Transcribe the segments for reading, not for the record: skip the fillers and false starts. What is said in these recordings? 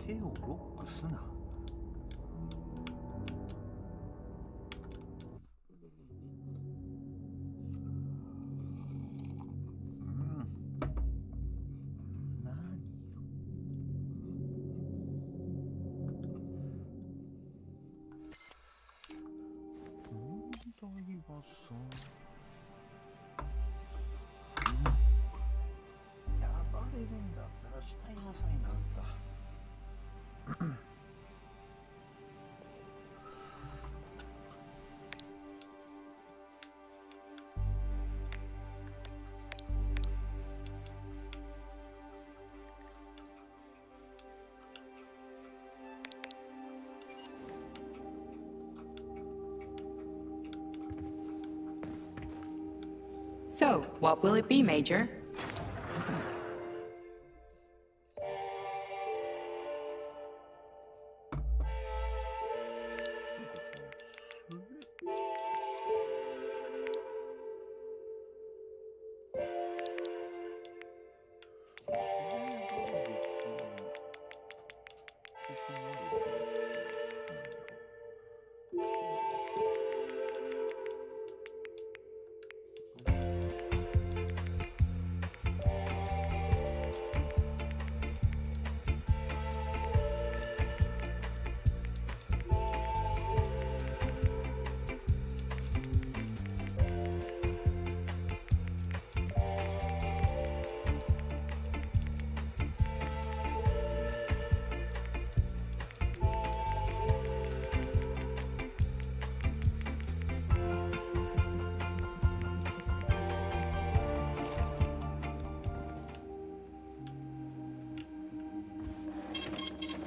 手をロックすな。やばれるんだったら死体なさいなんだ。So, what will it be, Major?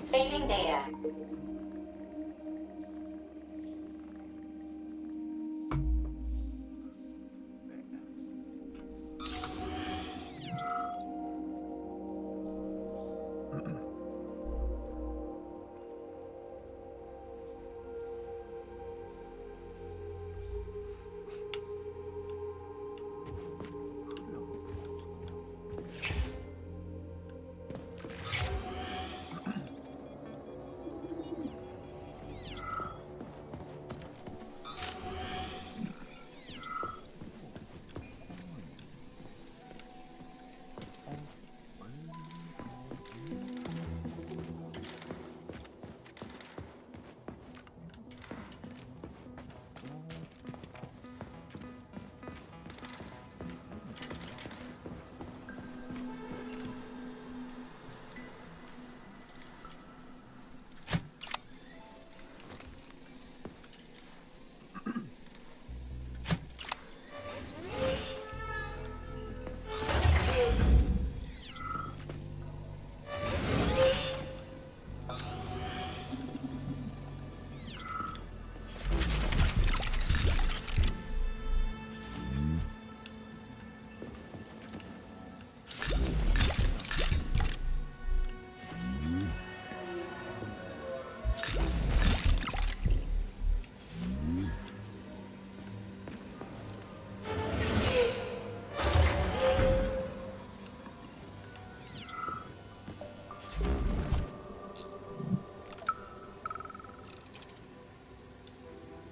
Saving data.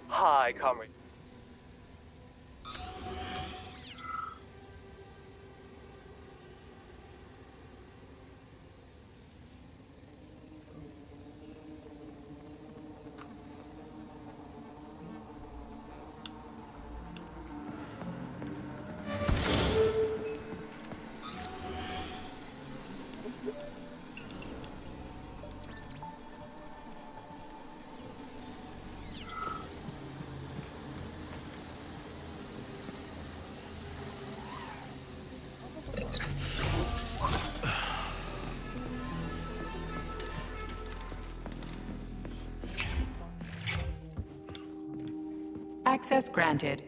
Hi, comrade. Access granted.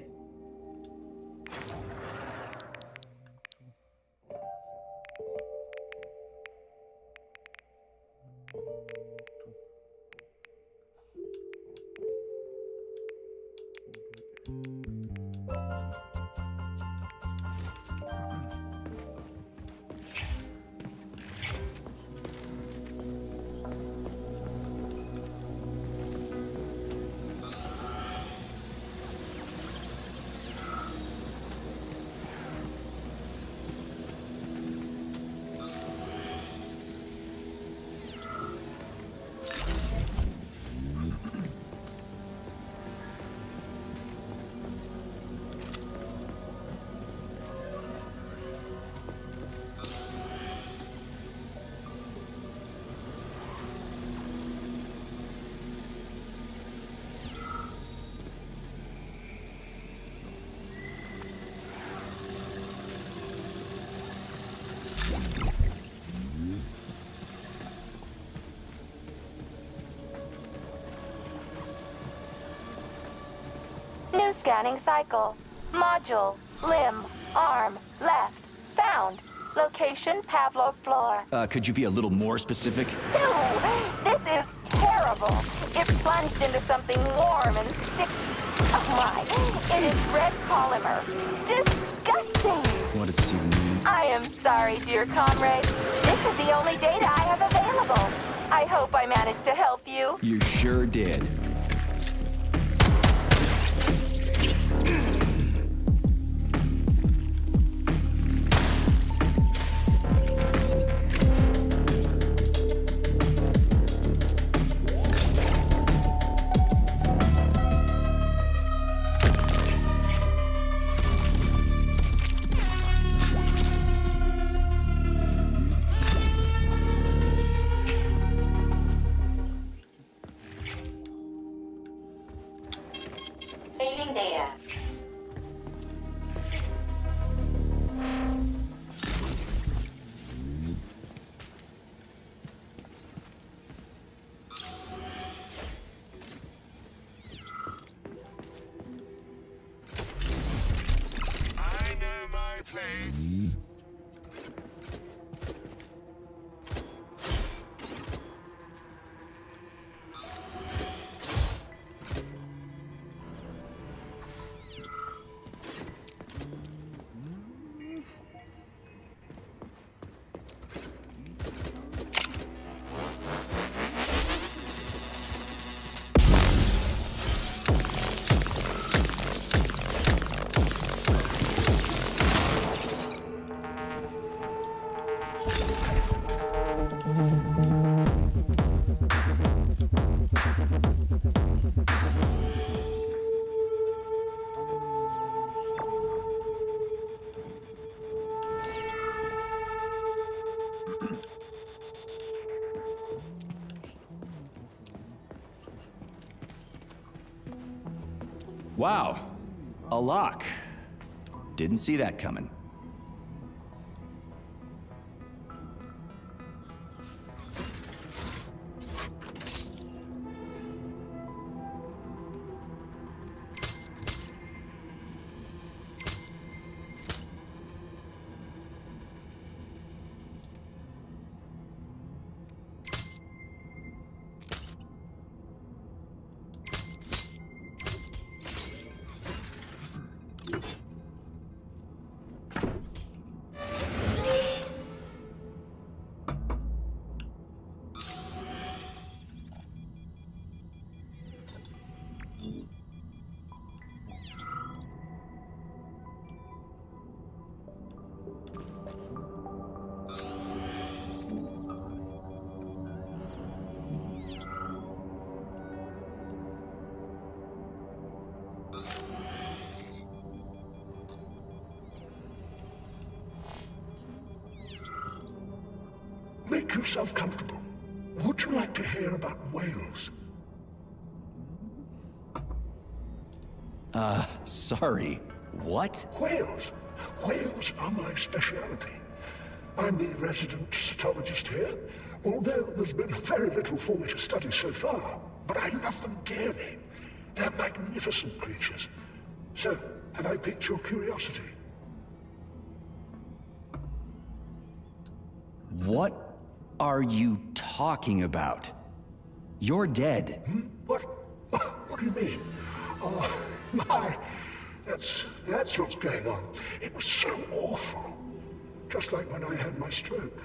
scanning cycle. Module, limb, arm, left. Found. Location, Pavlov floor. Could you be a little more specific? Ew! This is terrible. It plunged into something warm and sticky. Oh my! It is red polymer. Disgusting! What does this even mean? I am sorry, dear comrade. This is the only data I have available. I hope I managed to help you. You sure did. Saving data. I know my place. Wow. A lock. Didn't see that coming. Make yourself comfortable. Would you like to hear about whales? Sorry. What? Whales? Whales are my speciality. I'm the resident cytologist here, although there's been very little for me to study so far. But I love them dearly. They're magnificent creatures. So, have I piqued your curiosity? What are you talking about? You're dead. What? What do you mean? Oh, my. That's what's going on. It was so awful. Just like when I had my stroke.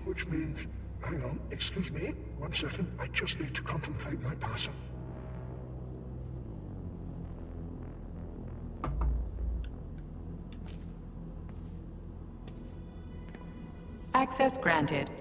Which means... Hang on, excuse me. 1 second. I just need to contemplate my passing. Access granted.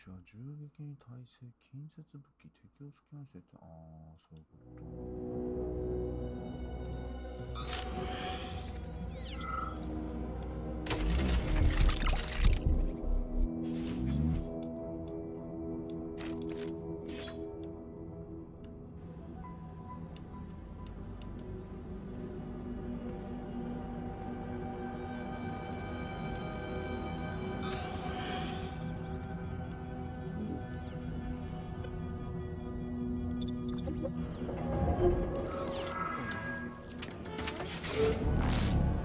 士は銃撃に耐性、近接武器、敵をスキャンしてて、そういうこと。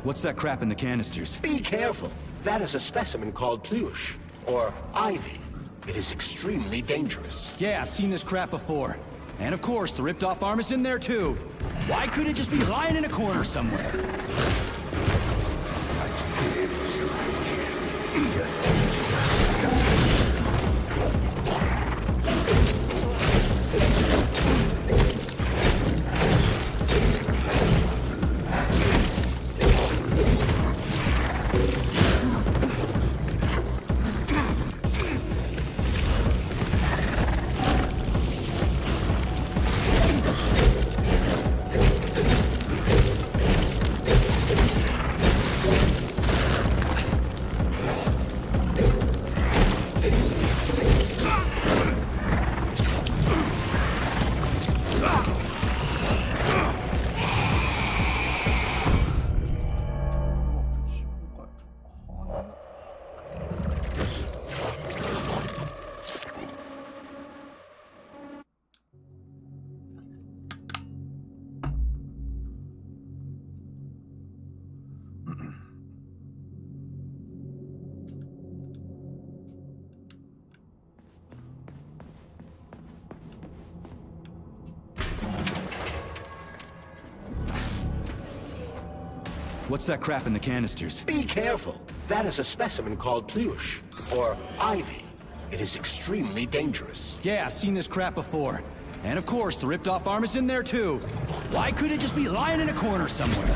What's that crap in the canisters? Be careful. That is a specimen called Plush, or Ivy. It is extremely dangerous. Yeah, I've seen this crap before. And of course, the ripped-off arm is in there too. Why couldn't it just be lying in a corner somewhere? What's that crap in the canisters? Be careful. That is a specimen called Plush, or Ivy. It is extremely dangerous. Yeah, I've seen this crap before. And of course, the ripped-off arm is in there too. Why couldn't it just be lying in a corner somewhere?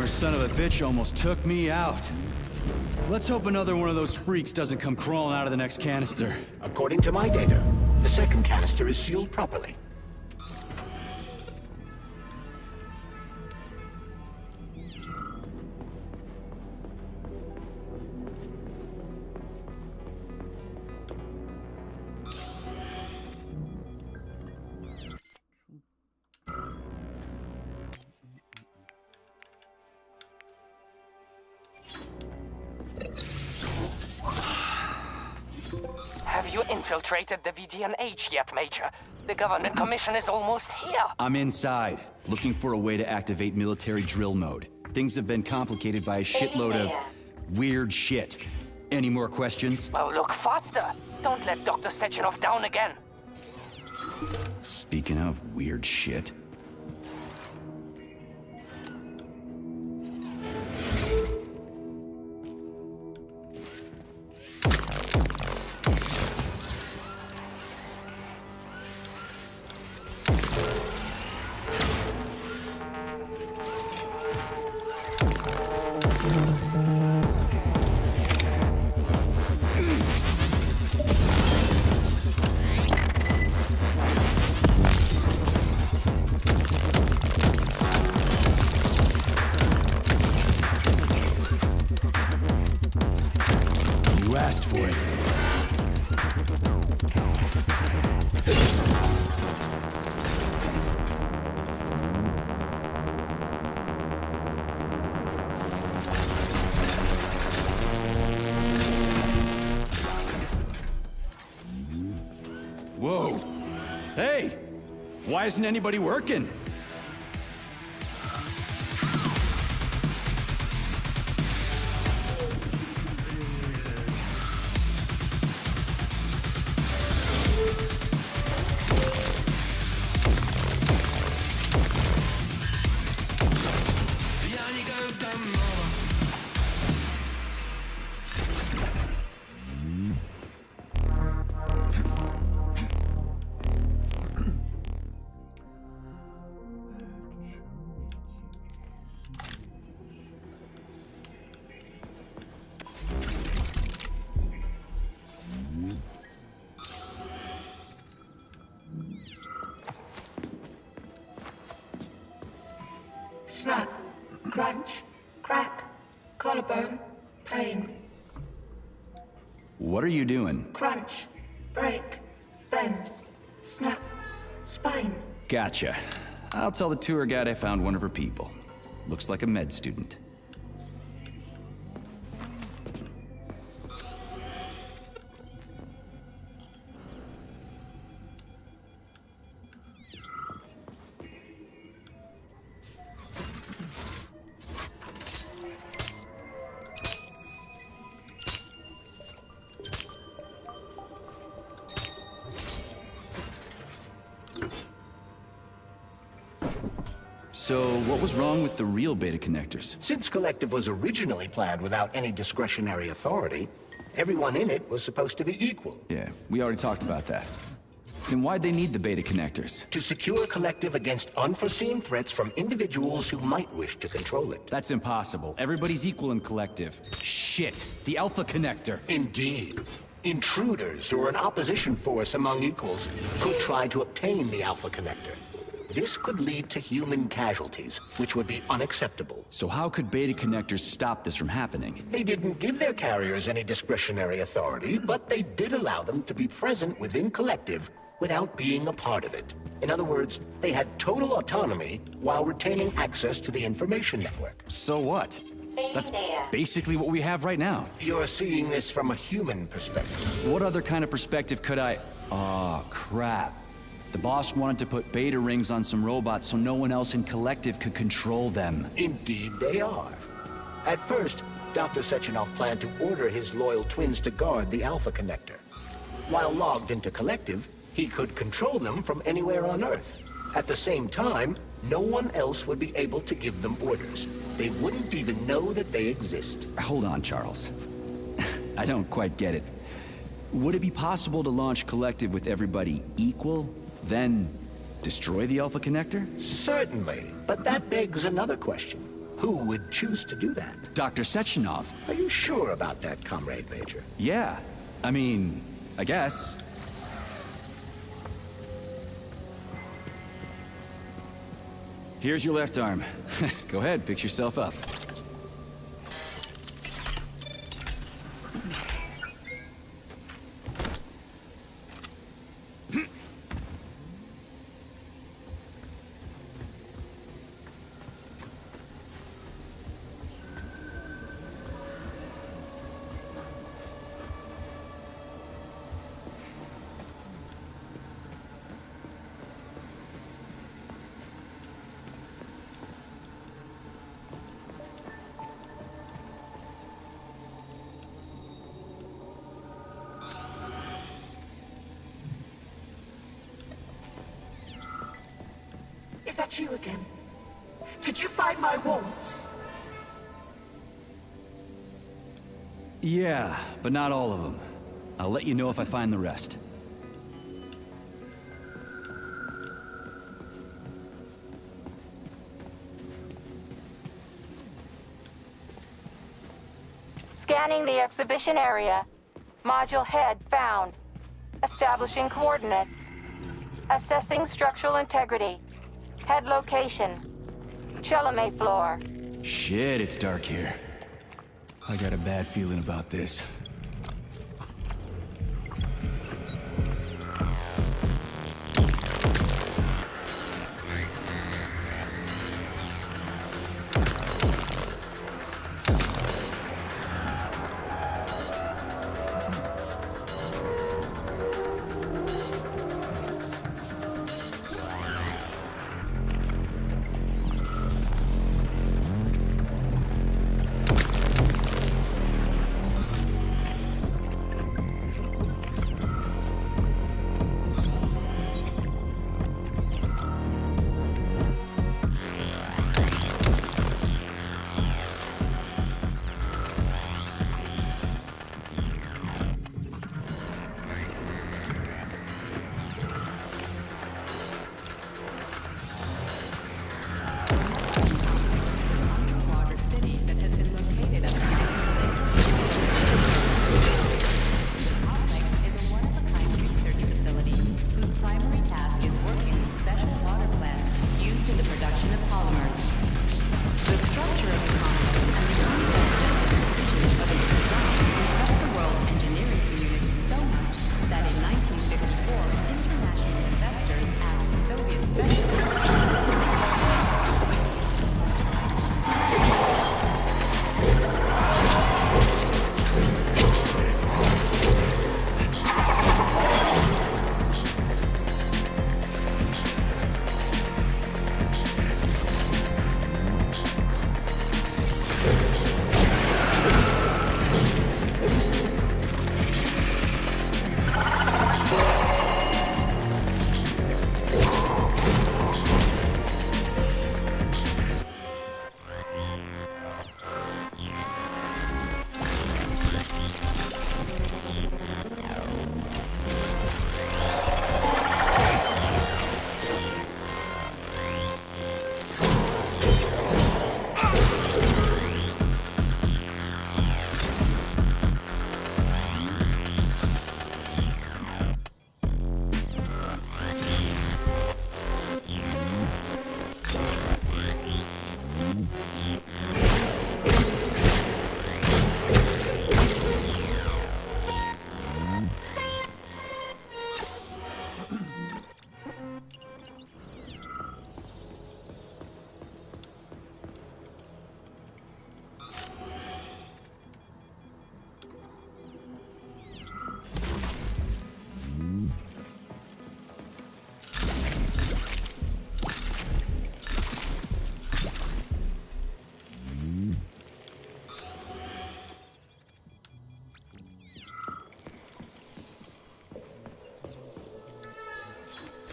Son of a bitch almost took me out. Let's hope another one of those freaks doesn't come crawling out of the next canister. According to my data, the second canister is sealed properly. Have you infiltrated the VDNH yet, Major? The Government Commission is almost here. I'm inside, looking for a way to activate military drill mode. Things have been complicated by a shitload of weird shit. Any more questions? Well, look faster. Don't let Dr. Sechenov down again. Speaking of weird shit. You asked for it. Whoa! Hey! Why isn't anybody working? Snap, crunch, crack, collarbone, pain. What are you doing? Crunch, break, bend, snap, spine. Gotcha. I'll tell the tour guide I found one of her people. Looks like a med student. So, what was wrong with the real beta connectors? Since Collective was originally planned without any discretionary authority, everyone in it was supposed to be equal. Yeah, we already talked about that. Then why'd they need the beta connectors? To secure Collective against unforeseen threats from individuals who might wish to control it. That's impossible. Everybody's equal in Collective. Shit! The Alpha Connector! Indeed. Intruders or an opposition force among equals could try to obtain the Alpha Connector. This could lead to human casualties, which would be unacceptable. So how could beta connectors stop this from happening? They didn't give their carriers any discretionary authority, but they did allow them to be present within Collective without being a part of it. In other words, they had total autonomy while retaining access to the information network. So what? Saving That's data. basically what we have right now. You're seeing this from a human perspective. What other kind of perspective could I... Aw, crap. The boss wanted to put beta rings on some robots so no one else in Collective could control them. Indeed they are. At first, Dr. Sechenov planned to order his loyal twins to guard the Alpha Connector. While logged into Collective, he could control them from anywhere on Earth. At the same time, no one else would be able to give them orders. They wouldn't even know that they exist. Hold on, Charles. I don't quite get it. Would it be possible to launch Collective with everybody equal, then destroy the Alpha Connector? Certainly, but that begs another question. Who would choose to do that? Dr. Sechenov. Are you sure about that, Comrade Major? Yeah. I mean, I guess. Here's your left arm. Go ahead, fix yourself up. that you again? Did you find my waltz? Yeah, but not all of them. I'll let you know if I find the rest. Scanning the exhibition area. Module head found. Establishing coordinates. Assessing structural integrity. Head location. Chalamet floor. Shit, it's dark here. I got a bad feeling about this.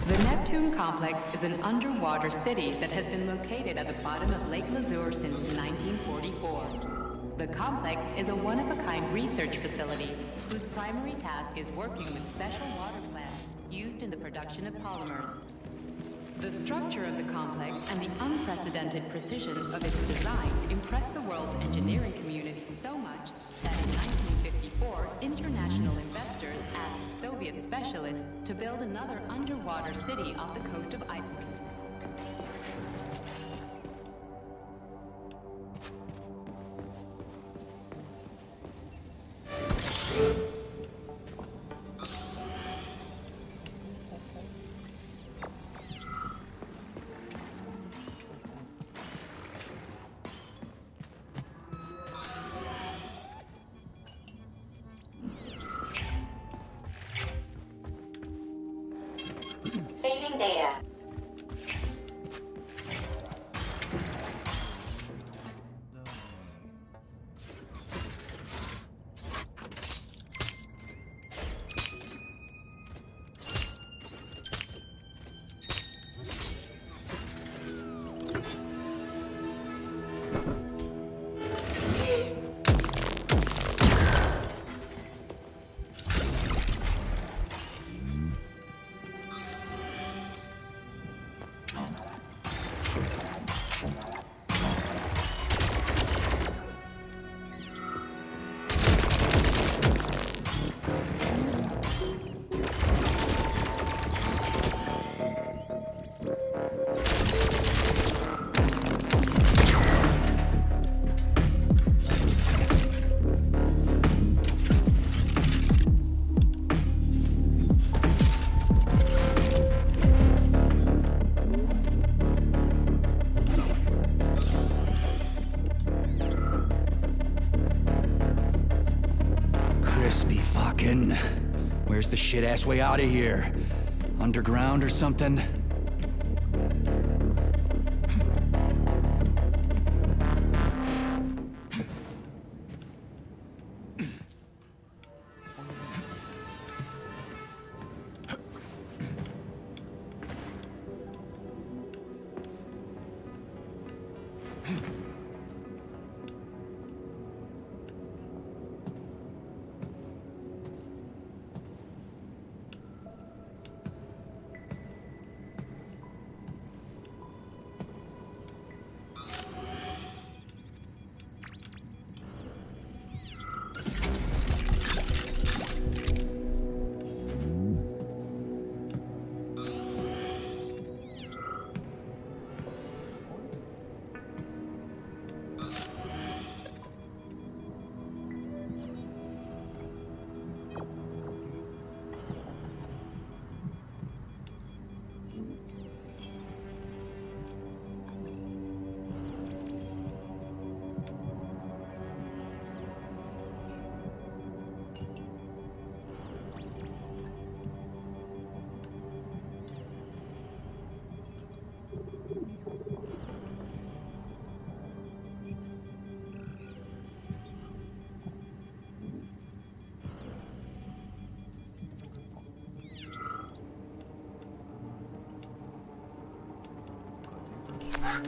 The Neptune Complex is an underwater city that has been located at the bottom of Lake Lazur since 1944. The complex is a one-of-a-kind research facility whose primary task is working with special water plants used in the production of polymers. The structure of the complex and the unprecedented precision of its design impressed the world's engineering community so much that in 1954, international investors asked Soviet specialists to build another underwater city off the coast of Iceland. Saving data. Fucking... Where's the shit-ass way out of here? Underground or something?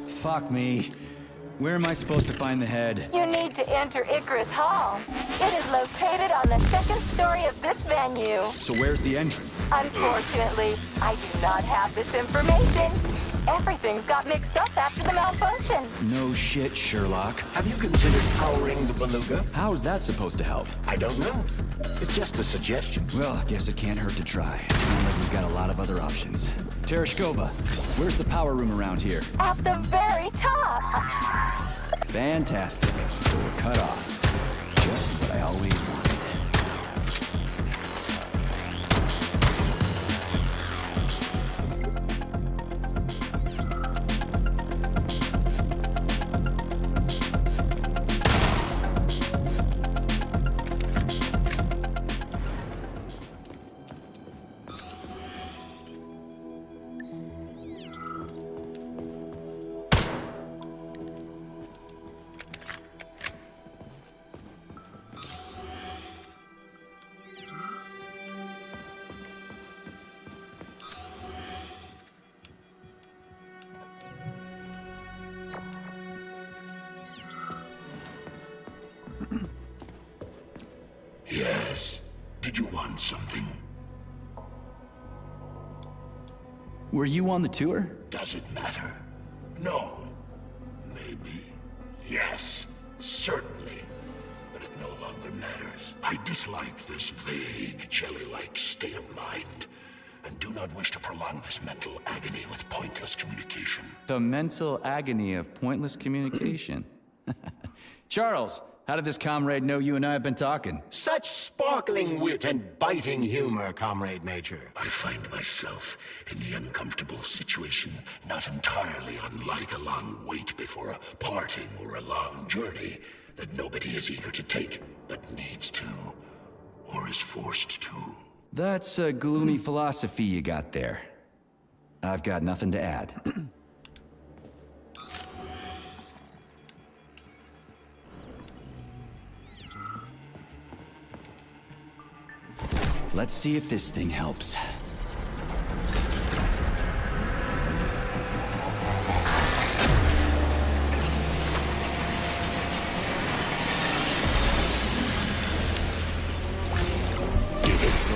Fuck me. Where am I supposed to find the head? You need to enter Icarus Hall. It is located on the second story of this venue. So where's the entrance? Unfortunately, I do not have this information. Everything's got mixed up after the malfunction. No shit, Sherlock. Have you considered powering the beluga? How is that supposed to help? I don't know. It's just a suggestion. Well, I guess it can't hurt to try. Sounds like we've got a lot of other options. Tereshkova, where's the power room around here? At the very top. Fantastic. So we're cut off. Just what I always wanted. Yes. Did you want something? Were you on the tour? Does it matter? No. Maybe. Yes. Certainly. But it no longer matters. I dislike this vague, jelly-like state of mind, and do not wish to prolong this mental agony with pointless communication. The mental agony of pointless communication. Charles, how did this comrade know you and I have been talking? Such sparkling wit and biting humor, Comrade Major. I find myself in the uncomfortable situation not entirely unlike a long wait before a parting or a long journey that nobody is eager to take, but needs to, or is forced to. That's a gloomy philosophy you got there. I've got nothing to add. Let's see if this thing helps.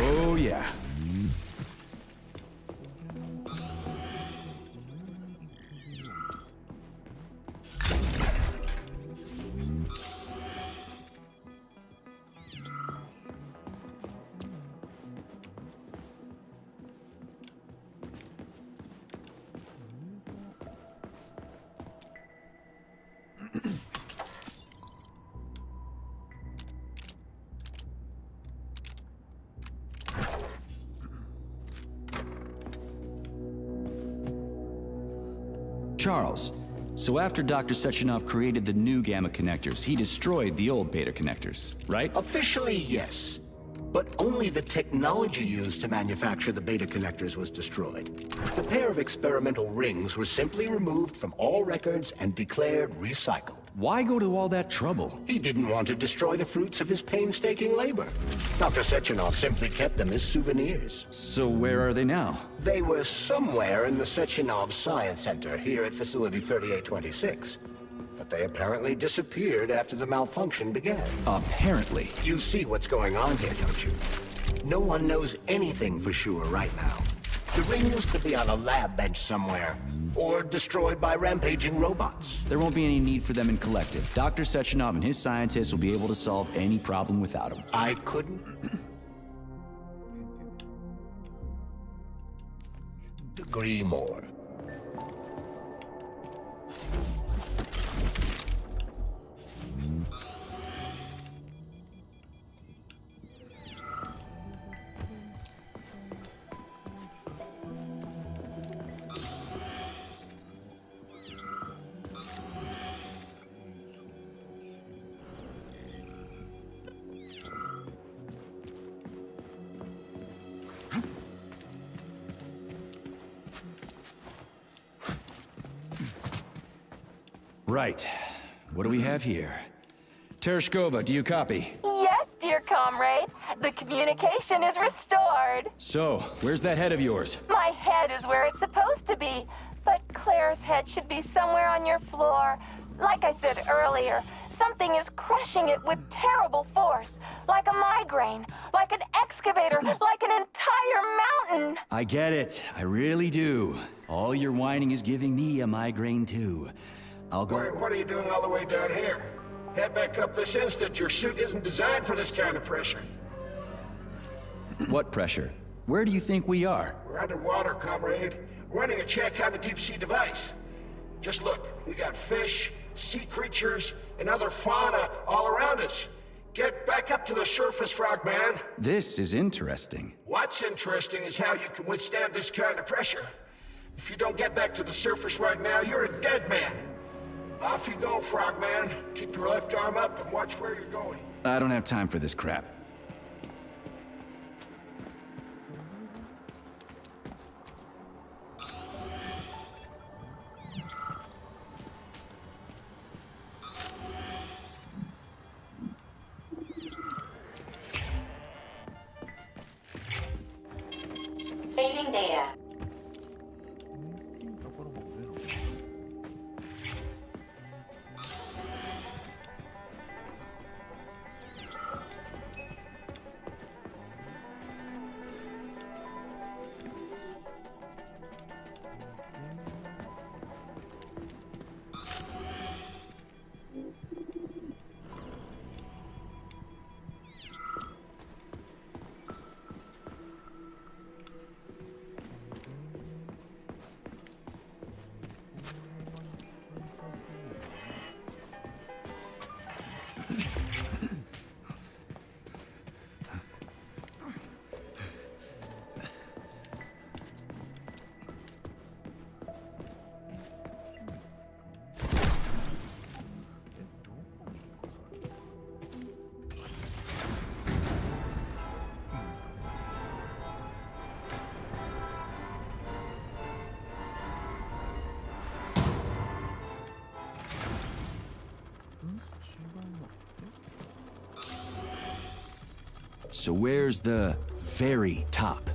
Oh, yeah. Charles, so after Dr. Sechenov created the new gamma connectors, he destroyed the old beta connectors, right? Officially, yes. but only the technology used to manufacture the beta connectors was destroyed. The pair of experimental rings were simply removed from all records and declared recycled. Why go to all that trouble? He didn't want to destroy the fruits of his painstaking labor. Dr. Sechenov simply kept them as souvenirs. So where are they now? They were somewhere in the Sechenov Science Center here at Facility 3826. But they apparently disappeared after the malfunction began. Apparently. You see what's going on here, don't you? No one knows anything for sure right now. The rings could be on a lab bench somewhere, or destroyed by rampaging robots. There won't be any need for them in Collective. Dr. Sechenov and his scientists will be able to solve any problem without them. I couldn't agree more. Right. What do we have here? Tereshkova, do you copy? Yes, dear comrade. The communication is restored. So, where's that head of yours? My head is where it's supposed to be, but Claire's head should be somewhere on your floor. Like I said earlier, something is crushing it with terrible force. Like a migraine, like an excavator, like an entire mountain. I get it. I really do. All your whining is giving me a migraine, too. I'll go... What are you doing all the way down here? Head back up this instant. Your suit isn't designed for this kind of pressure. What pressure? Where do you think we are? We're underwater, comrade. Running a check on a deep-sea device. Just look, we got fish, sea creatures, and other fauna all around us. Get back up to the surface, Frogman. This is interesting. What's interesting is how you can withstand this kind of pressure. If you don't get back to the surface right now, you're a dead man. Off you go, Frogman. Keep your left arm up and watch where you're going. I don't have time for this crap. Saving data. So where's the very top?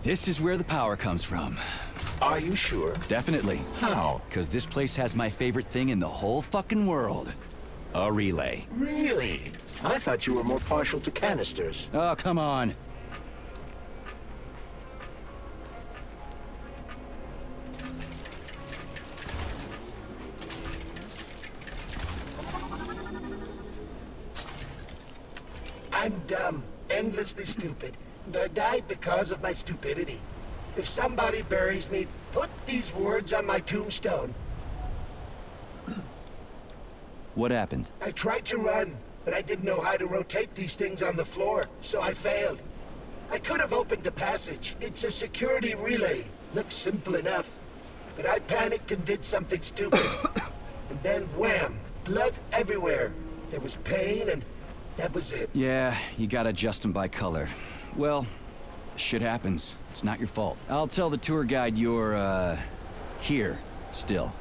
This is where the power comes from. Are you sure? Definitely. How? Because this place has my favorite thing in the whole fucking world. A relay. Really? I thought you were more partial to canisters. Oh, come on. I'm dumb, endlessly stupid, and I died because of my stupidity. If somebody buries me, put these words on my tombstone. What happened? I tried to run, but I didn't know how to rotate these things on the floor, so I failed. I could have opened the passage. It's a security relay. Looks simple enough. But I panicked and did something stupid. And then wham! Blood everywhere. There was pain and that was it. Yeah, you gotta adjust them by color. Well, shit happens. It's not your fault. I'll tell the tour guide you're, here, still.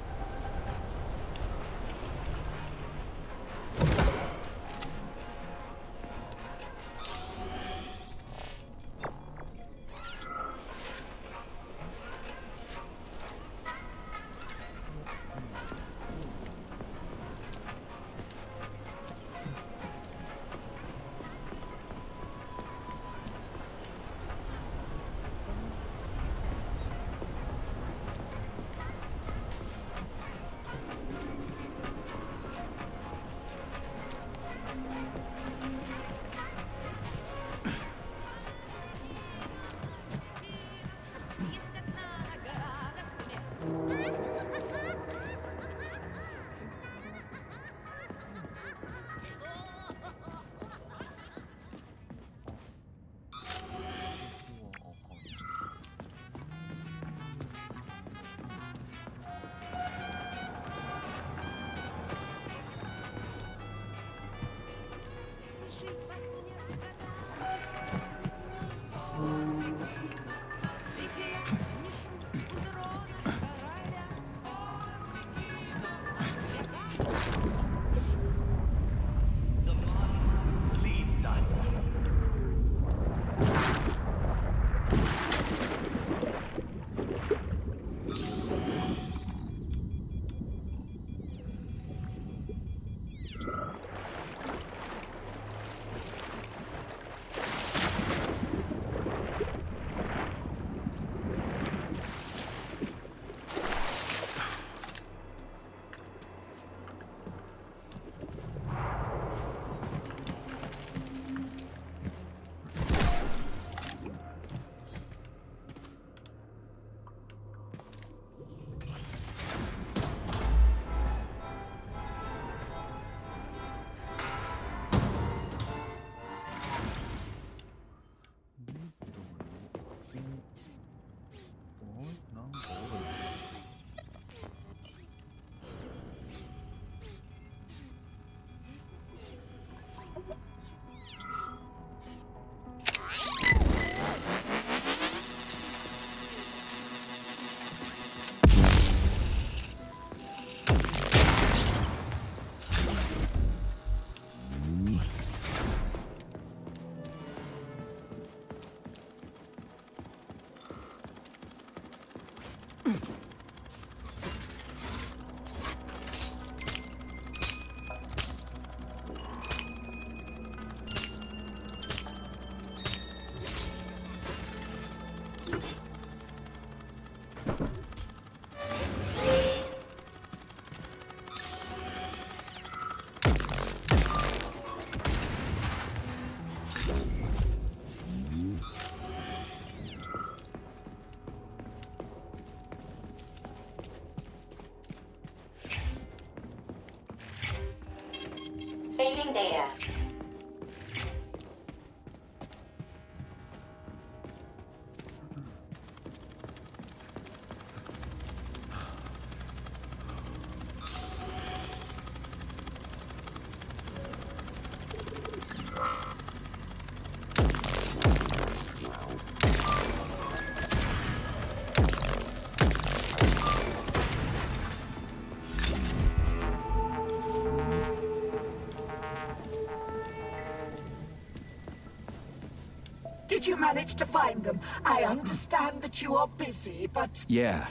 Did you manage to find them? I understand that you are busy, but... Yeah.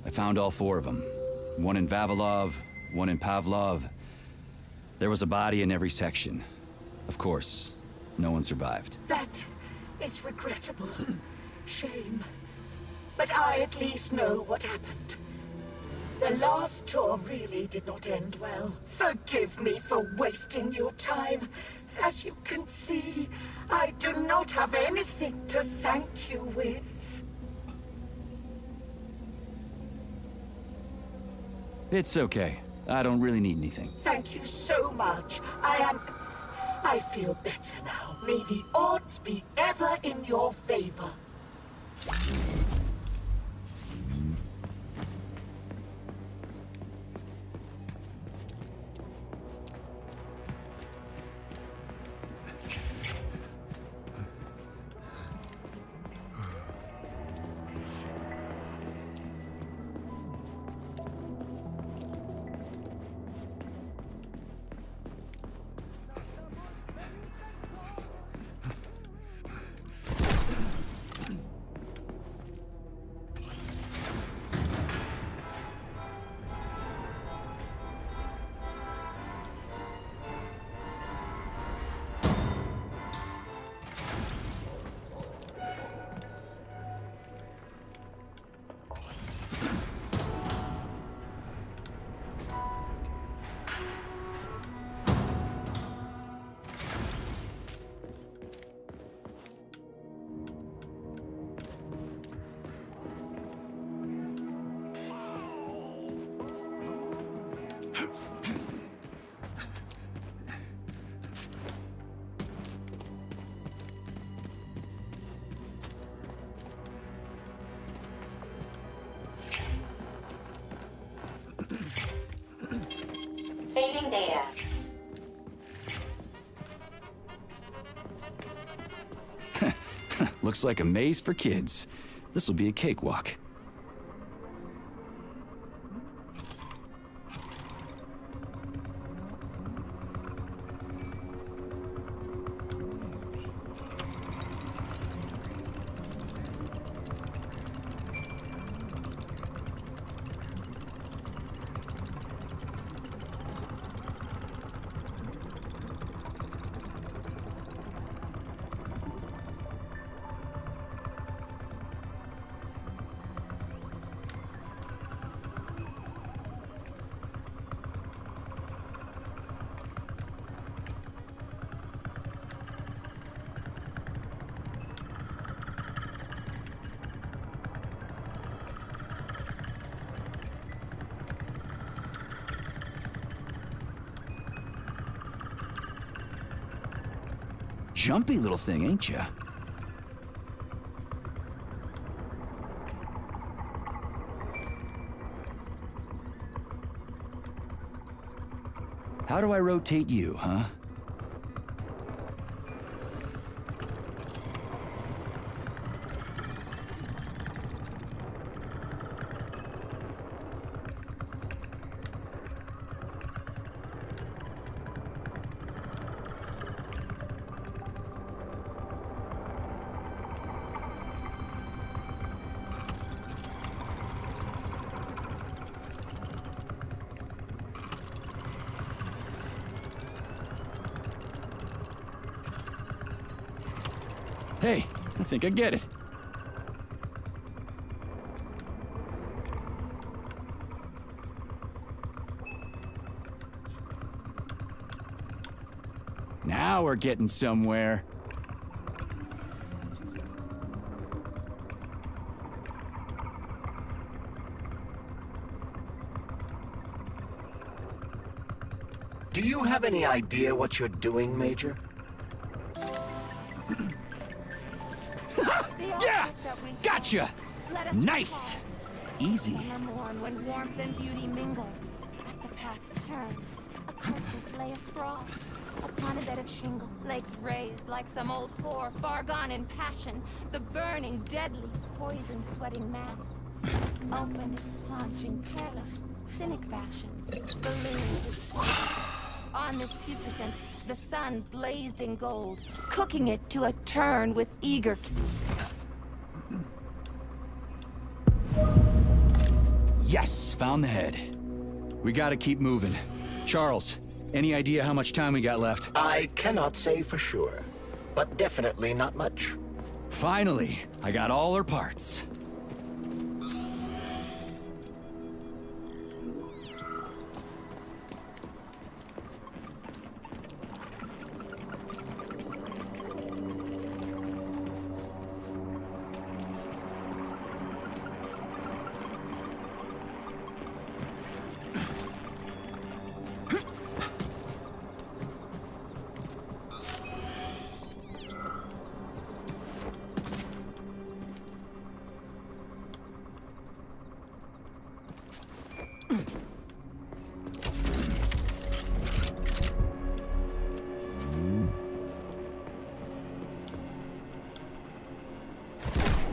I found all 4 of them. One in Vavilov, one in Pavlov. There was a body in every section. Of course, no one survived. That is regrettable. Shame. But I at least know what happened. The last tour really did not end well. Forgive me for wasting your time. As you can see, I do not have anything to thank you with. It's okay. I don't really need anything. Thank you so much. I feel better now. May the odds be ever in your favor. Saving data. Looks like a maze for kids. This'll be a cakewalk. Jumpy little thing, ain't ya? How do I rotate you, huh? Hey, I think I get it. Now we're getting somewhere. Do you have any idea what you're doing, Major? Yeah! Gotcha! Nice! Easy. When warmth and beauty mingle. At the path's turn, a carcass lay asprawl. Upon a bed of shingle, legs raised like some old whore, far gone in passion. The burning, deadly, poison-sweating mass. Open its paunch in careless, cynic fashion. Balloons with on this putrescence, The sun blazed in gold, cooking it to a turn with eager... Yes, found the head. We gotta keep moving. Charles, any idea how much time we got left? I cannot say for sure, but definitely not much. Finally, I got all her parts.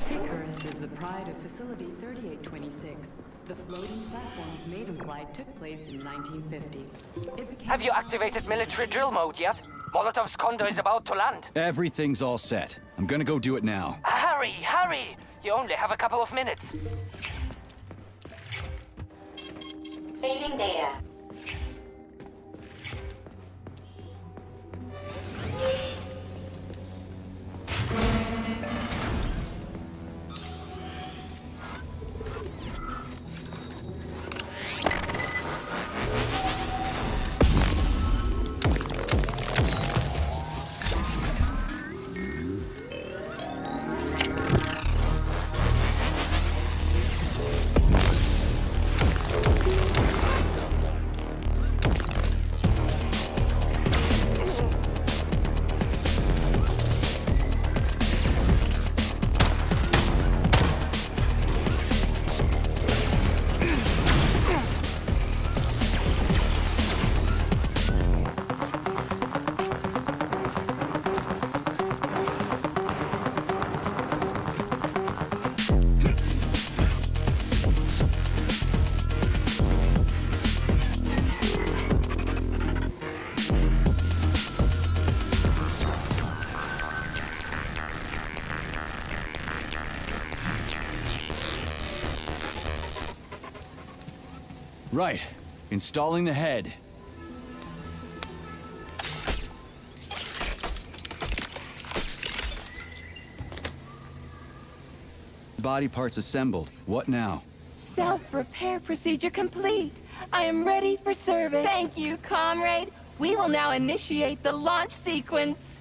Icarus is the pride of Facility 3826. The floating platform's maiden flight took place in 1950. Have you activated military drill mode yet? Molotov's Condor is about to land. Everything's all set. I'm gonna go do it now. Hurry, hurry! You only have a couple of minutes. Saving data. Right. Installing the head. Body parts assembled. What now? Self-repair procedure complete. I am ready for service. Thank you, comrade. We will now initiate the launch sequence.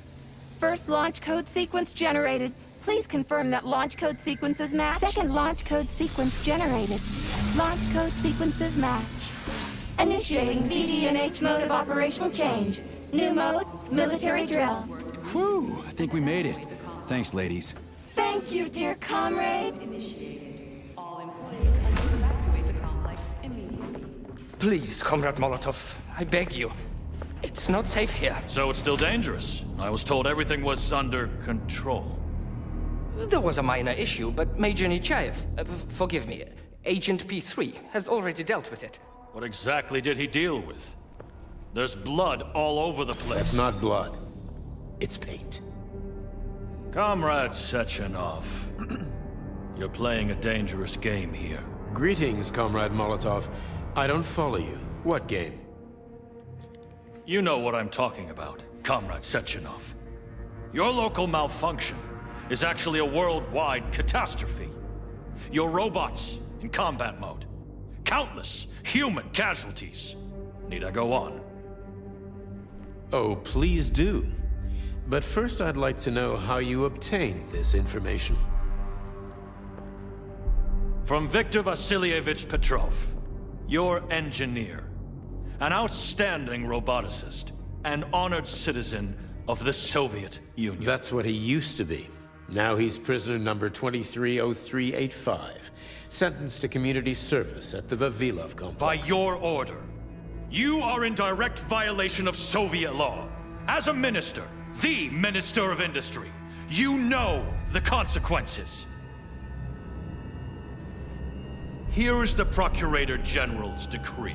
First launch code sequence generated. Please confirm that launch code sequences match. Second launch code sequence generated. Launch code sequences match. Initiating VD&H mode of operational change. New mode, military drill. Whew, I think we made it. Thanks, ladies. Thank you, dear comrade. All employees are to evacuate the complex immediately. Please, Comrade Molotov, I beg you. It's not safe here. So it's still dangerous. I was told everything was under control. There was a minor issue, but Major Nechayev, forgive me, Agent P3 has already dealt with it. What exactly did he deal with? There's blood all over the place. That's not blood. It's paint. Comrade Sechenov, you're playing a dangerous game here. Greetings, Comrade Molotov. I don't follow you. What game? You know what I'm talking about, Comrade Sechenov. Your local malfunction is actually a worldwide catastrophe. Your robots in combat mode. Countless human casualties. Need I go on? Oh, please do. But first I'd like to know how you obtained this information. From Viktor Vasilievich Petrov, your engineer. An outstanding roboticist. An honored citizen of the Soviet Union. That's what he used to be. Now he's prisoner number 230385, sentenced to community service at the Vavilov complex. By your order, you are in direct violation of Soviet law. As a minister, the Minister of Industry, you know the consequences. Here is the Procurator General's decree.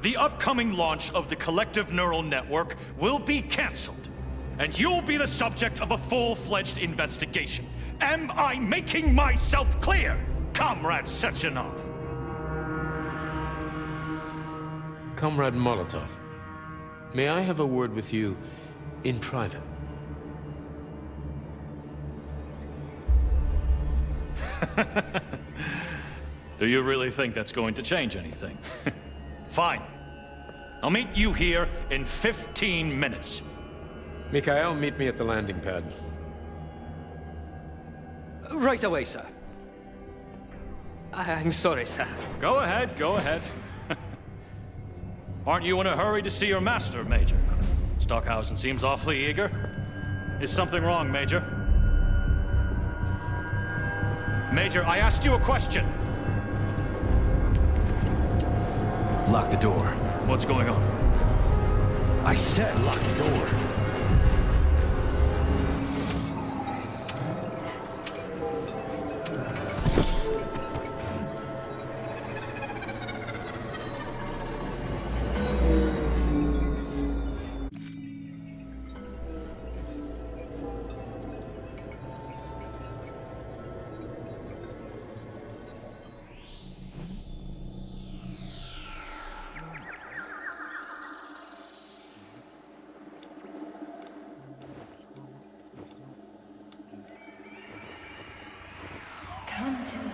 the upcoming launch of the Collective Neural Network will be cancelled, and you'll be the subject of a full-fledged investigation. Am I making myself clear, Comrade Sechenov? Comrade Molotov, may I have a word with you in private? Do you really think that's going to change anything? Fine. I'll meet you here in 15 minutes. Mikhail, meet me at the landing pad. Right away, sir. I'm sorry, sir. Go ahead, go ahead. Aren't you in a hurry to see your master, Major? Stockhausen seems awfully eager. Is something wrong, Major? Major, I asked you a question. Lock the door. What's going on? I said lock the door. Come to me.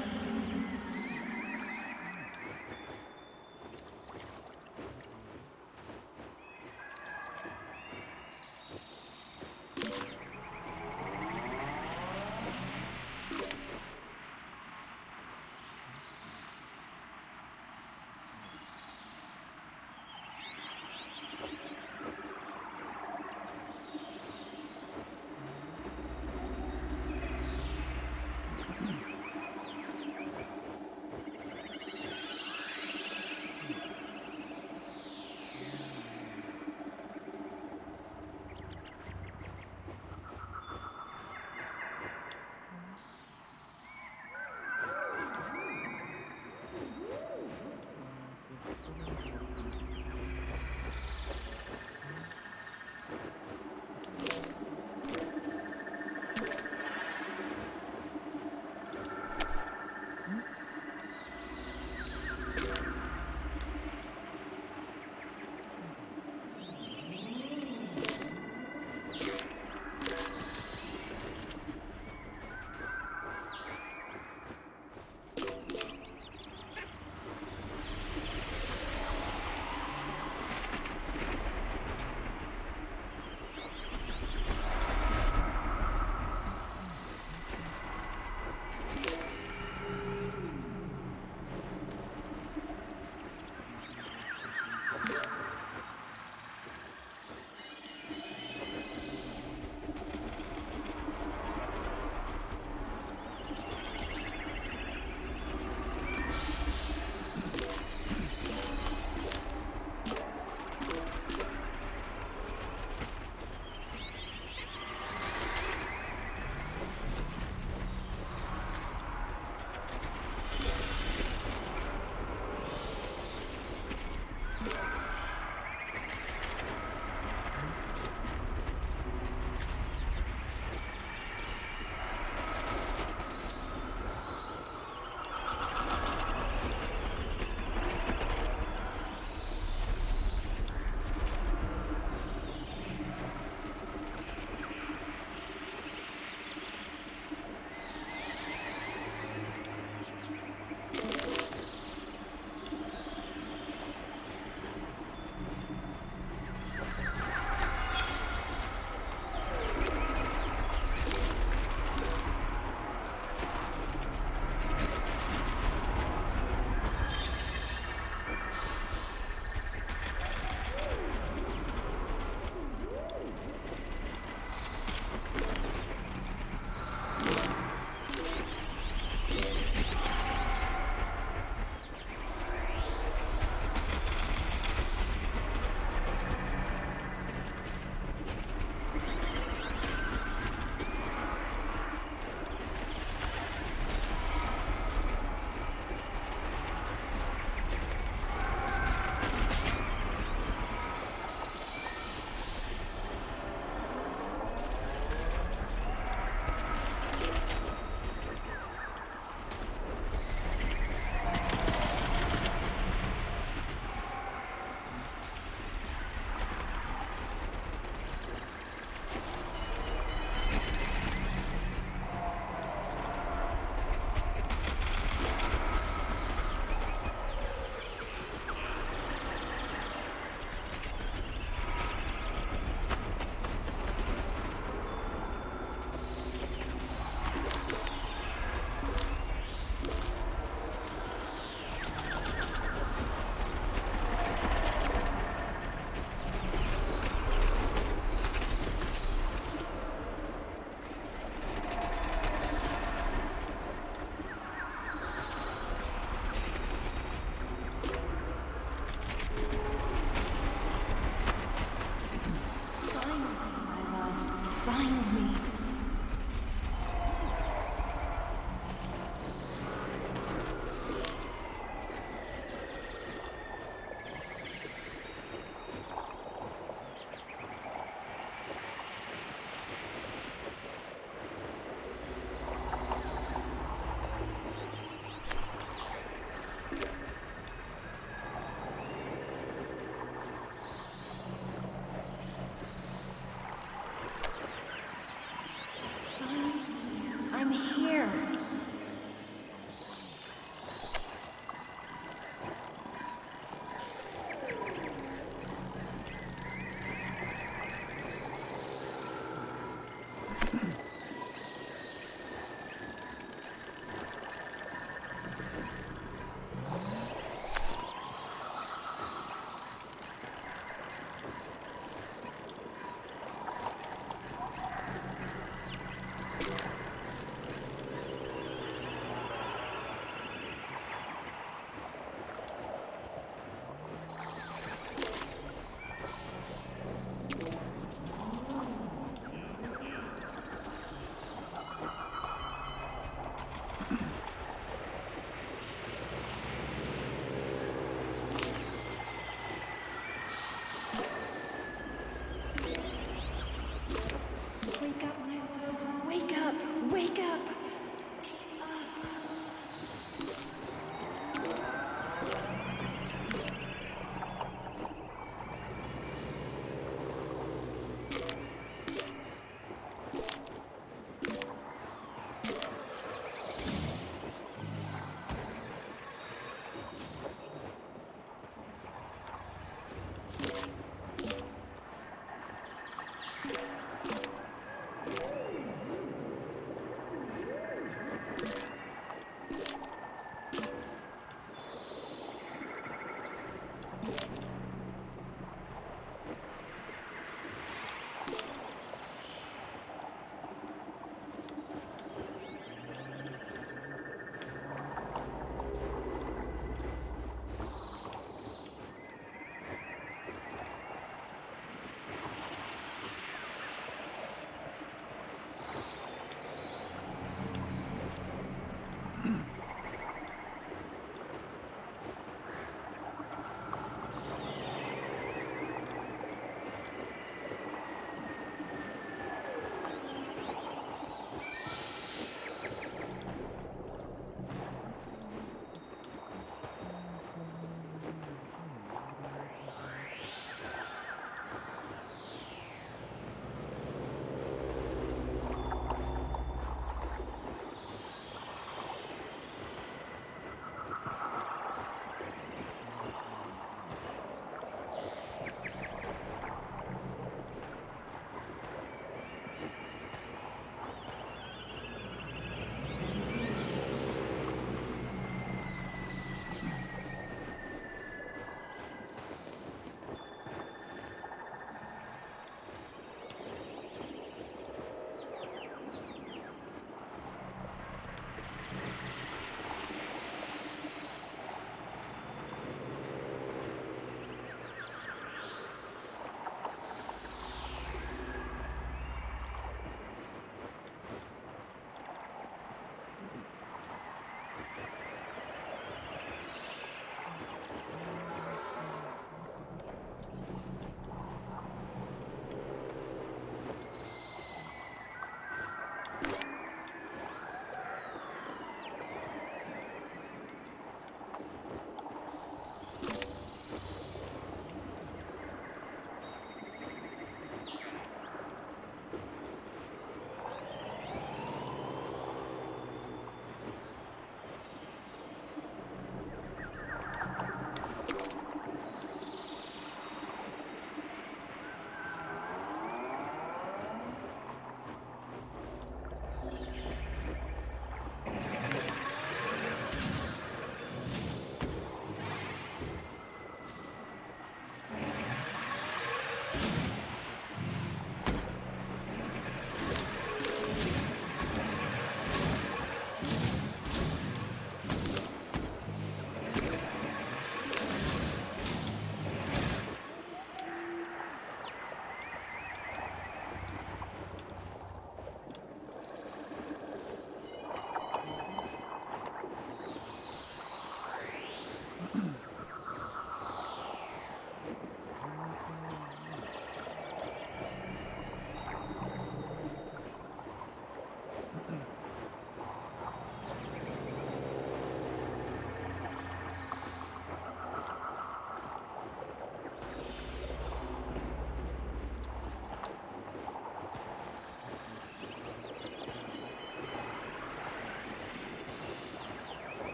find me.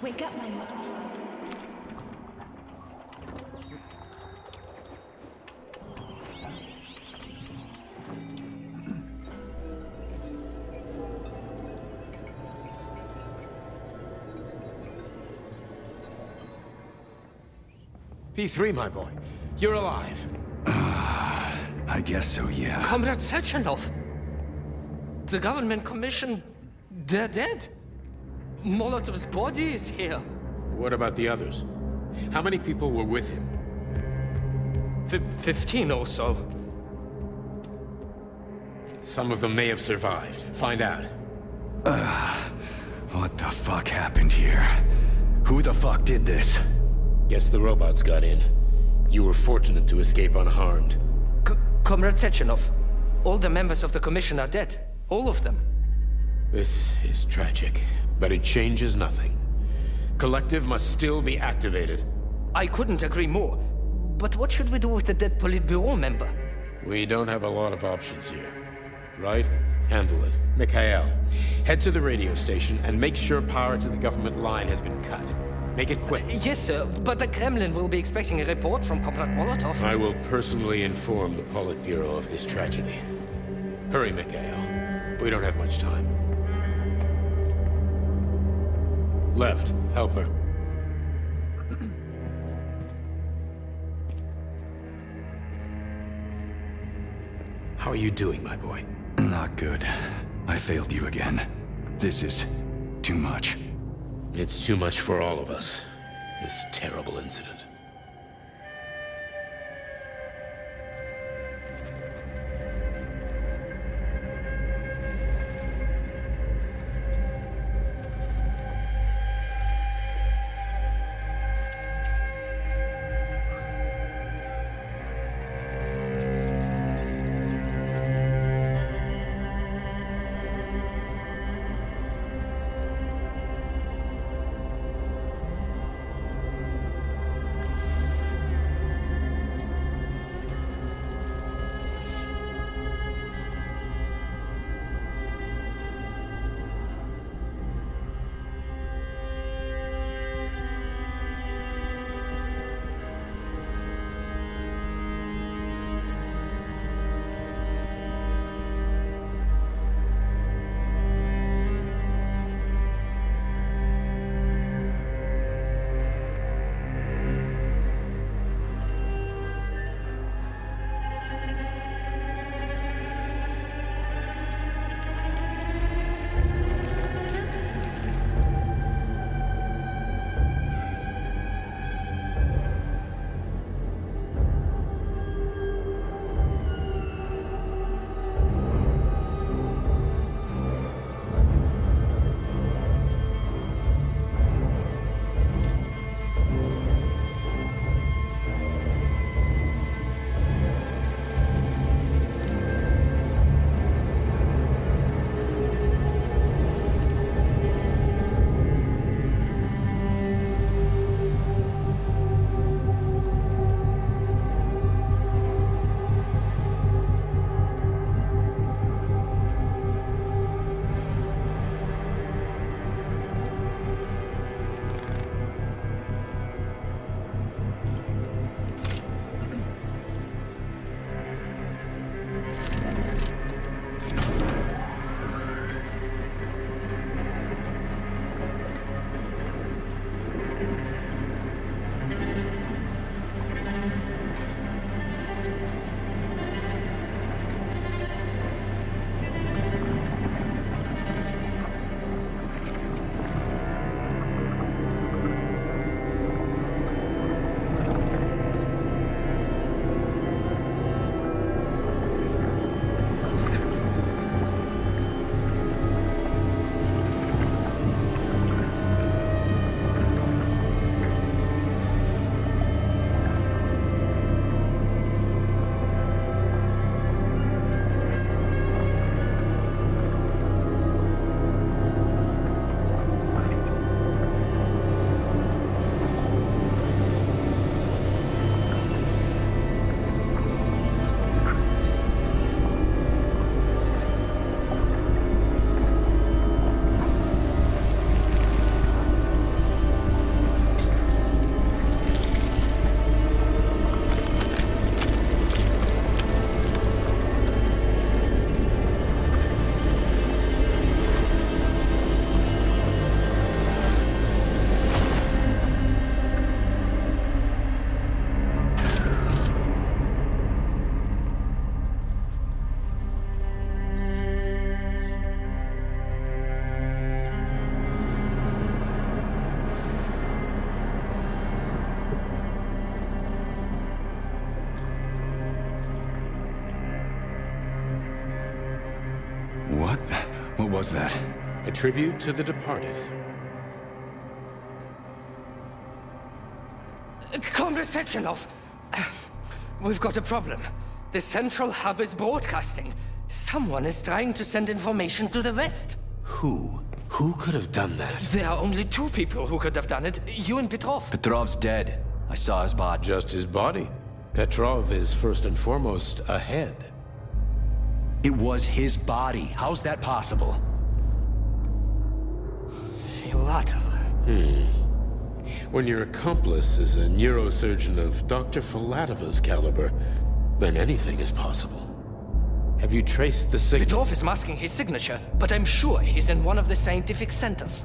Wake up, my loves. P3, my boy. You're alive. I guess so, yeah. Comrade Sechenov! The government commission... they're dead. Molotov's body is here. What about the others? How many people were with him? 15 or so. Some of them may have survived. Find out. What the fuck happened here? Who the fuck did this? Guess the robots got in. You were fortunate to escape unharmed. Comrade Sechenov, all the members of the commission are dead. All of them. This is tragic, but it changes nothing. Collective must still be activated. I couldn't agree more. But what should we do with the dead Politburo member? We don't have a lot of options here. Right? Handle it. Mikhail, head to the radio station and make sure power to the government line has been cut. Make it quick. Yes, sir, but the Kremlin will be expecting a report from Comrade Molotov. I will personally inform the Politburo of this tragedy. Hurry, Mikhail. We don't have much time. Left, help her. How are you doing, my boy? Not good. I failed you again. This is too much. It's too much for all of us. This terrible incident. was that? A tribute to the departed. Comrade Sechenov, we've got a problem. The central hub is broadcasting. Someone is trying to send information to the West. Who? Who could have done that? There are only two people who could have done it, you and Petrov. Petrov's dead. I saw his body. Just his body. Petrov is first and foremost a head. It was his body. How's that possible? Filatova. When your accomplice is a neurosurgeon of Dr. Filatova's caliber, then anything is possible. Have you traced the signature? Petrov is masking his signature, but I'm sure he's in one of the scientific centers.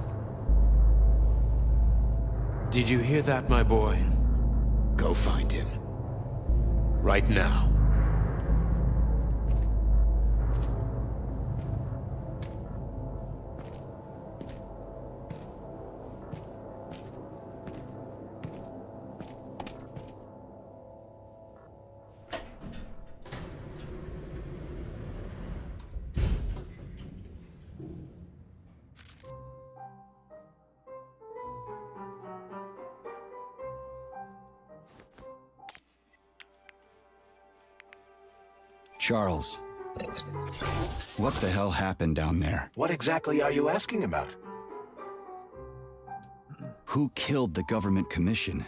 Did you hear that, my boy? Go find him. Right now. Charles, what the hell happened down there? What exactly are you asking about? Who killed the government commission?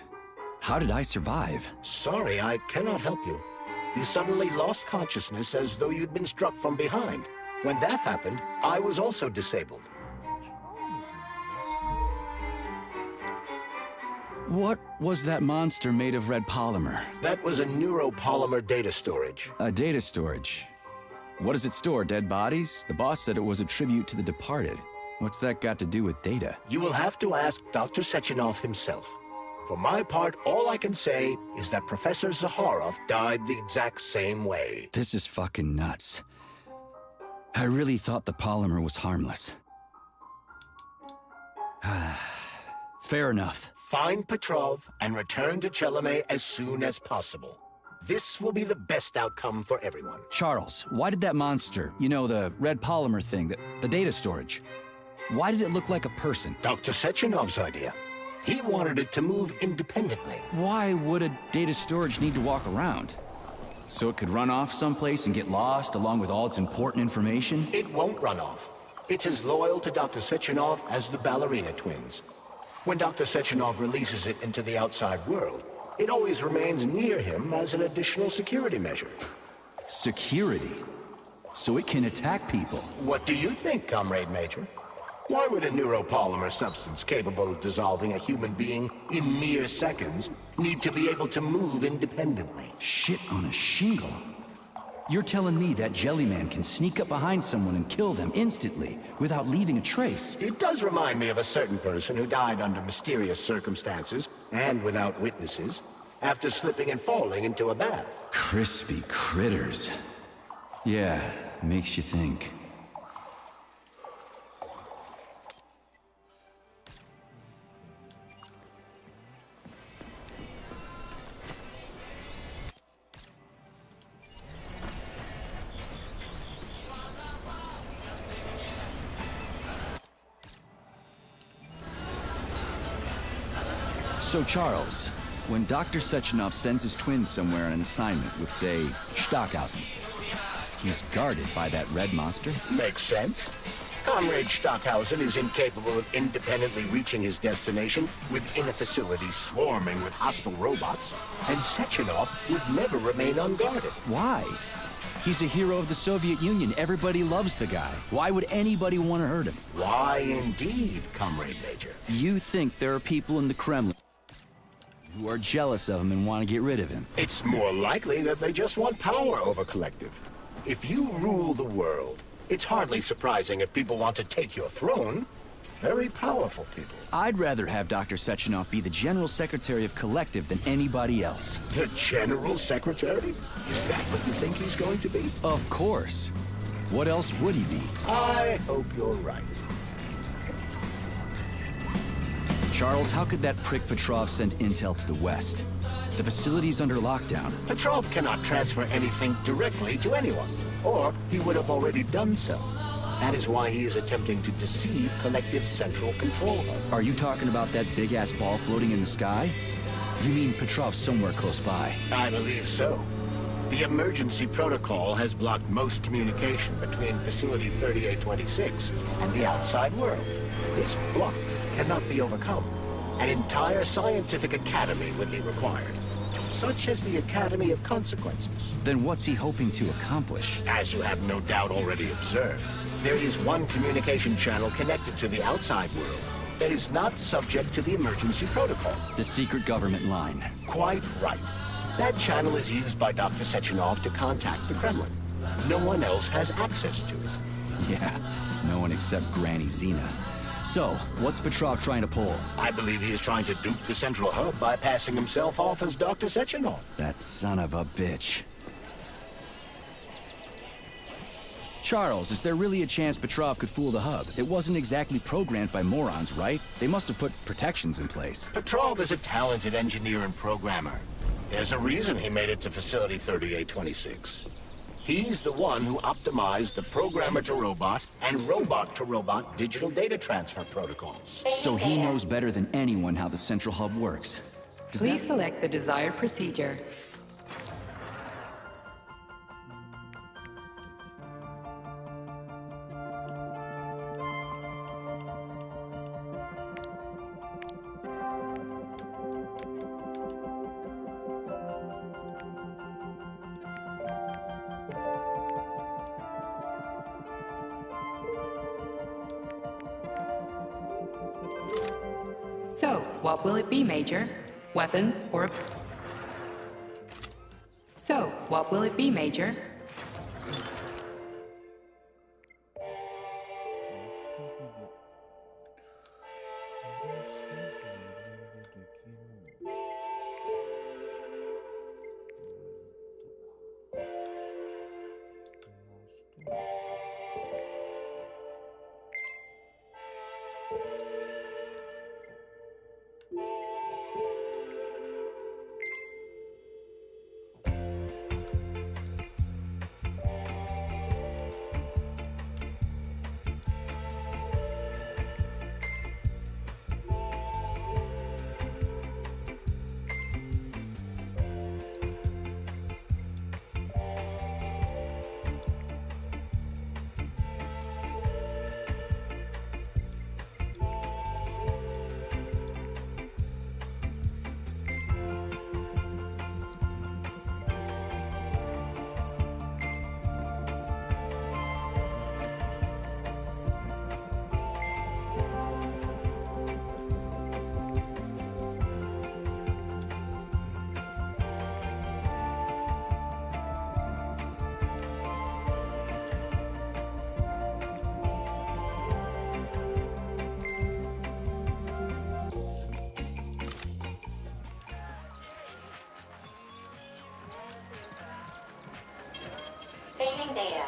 How did I survive? Sorry, I cannot help you. You suddenly lost consciousness as though you'd been struck from behind. When that happened, I was also disabled. What was that monster made of red polymer? That was a neuropolymer data storage. A data storage? What does it store, dead bodies? The boss said it was a tribute to the departed. What's that got to do with data? You will have to ask Dr. Sechenov himself. For my part, all I can say is that Professor Zaharov died the exact same way. This is fucking nuts. I really thought the polymer was harmless. Fair enough. Find Petrov and return to Chelome as soon as possible. This will be the best outcome for everyone. Charles, why did that monster, you know, the red polymer thing, the data storage, why did it look like a person? Dr. Sechenov's idea. He wanted it to move independently. Why would a data storage need to walk around? So it could run off someplace and get lost along with all its important information? It won't run off. It's as loyal to Dr. Sechenov as the ballerina twins. When Dr. Sechenov releases it into the outside world, it always remains near him as an additional security measure. Security? So it can attack people? What do you think, Comrade Major? Why would a neuropolymer substance capable of dissolving a human being in mere seconds need to be able to move independently? Shit on a shingle? You're telling me that Jellyman can sneak up behind someone and kill them instantly without leaving a trace? It does remind me of a certain person who died under mysterious circumstances and without witnesses after slipping and falling into a bath. Crispy critters. Yeah, makes you think. So, Charles, when Dr. Sechenov sends his twins somewhere on an assignment with, say, Stockhausen, he's guarded by that red monster? Makes sense. Comrade Stockhausen is incapable of independently reaching his destination within a facility swarming with hostile robots, and Sechenov would never remain unguarded. Why? He's a hero of the Soviet Union. Everybody loves the guy. Why would anybody want to hurt him? Why indeed, Comrade Major? You think there are people in the Kremlin who are jealous of him and want to get rid of him? It's more likely that they just want power over Collective. If you rule the world, it's hardly surprising if people want to take your throne. Very powerful people. I'd rather have Dr. Sechenov be the General Secretary of Collective than anybody else. The General Secretary? Is that what you think he's going to be? Of course. What else would he be? I hope you're right. Charles, how could that prick Petrov send intel to the West? The facility's under lockdown. Petrov cannot transfer anything directly to anyone, or he would have already done so. That is why he is attempting to deceive Collective's central control hub. Are you talking about that big-ass ball floating in the sky? You mean Petrov's somewhere close by? I believe so. The emergency protocol has blocked most communication between Facility 3826 and the outside world. This block cannot be overcome. An entire scientific academy would be required, such as the Academy of Consequences. Then what's he hoping to accomplish? As you have no doubt already observed, there is one communication channel connected to the outside world that is not subject to the emergency protocol. The secret government line. Quite right. That channel is used by Dr. Sechenov to contact the Kremlin. No one else has access to it. Yeah, no one except Granny Xena. So, what's Petrov trying to pull? I believe he is trying to dupe the central hub by passing himself off as Dr. Sechenov. That son of a bitch. Charles, is there really a chance Petrov could fool the hub? It wasn't exactly programmed by morons, right? They must have put protections in place. Petrov is a talented engineer and programmer. There's a reason he made it to Facility 3826. He's the one who optimized the programmer-to-robot and robot-to-robot digital data transfer protocols. So he knows better than anyone how the central hub works. Please select the desired procedure. So, what will it be, Major? Weapons or... So, what will it be, Major? Saving data.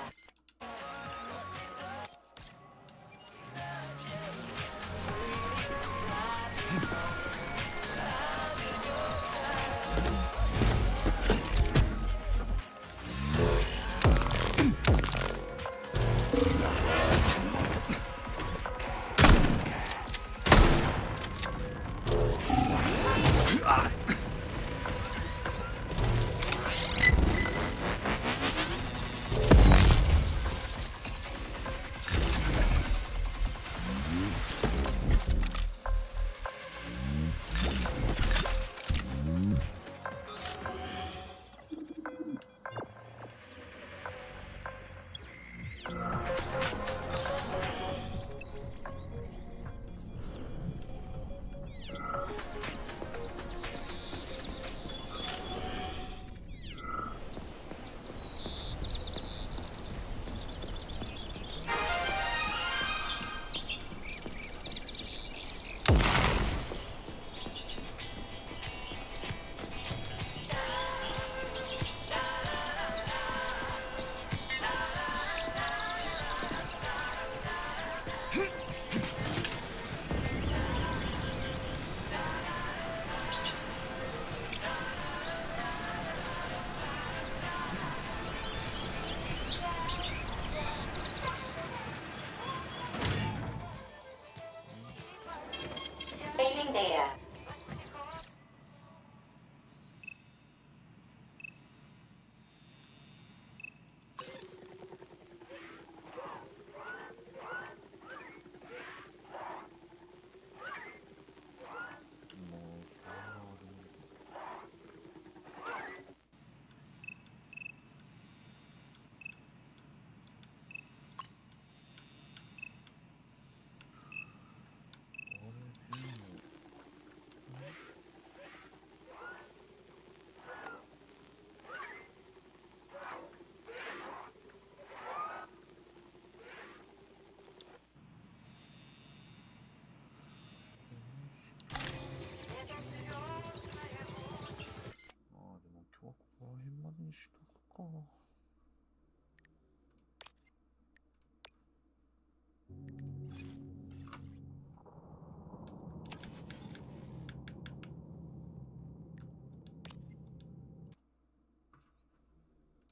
しとくか。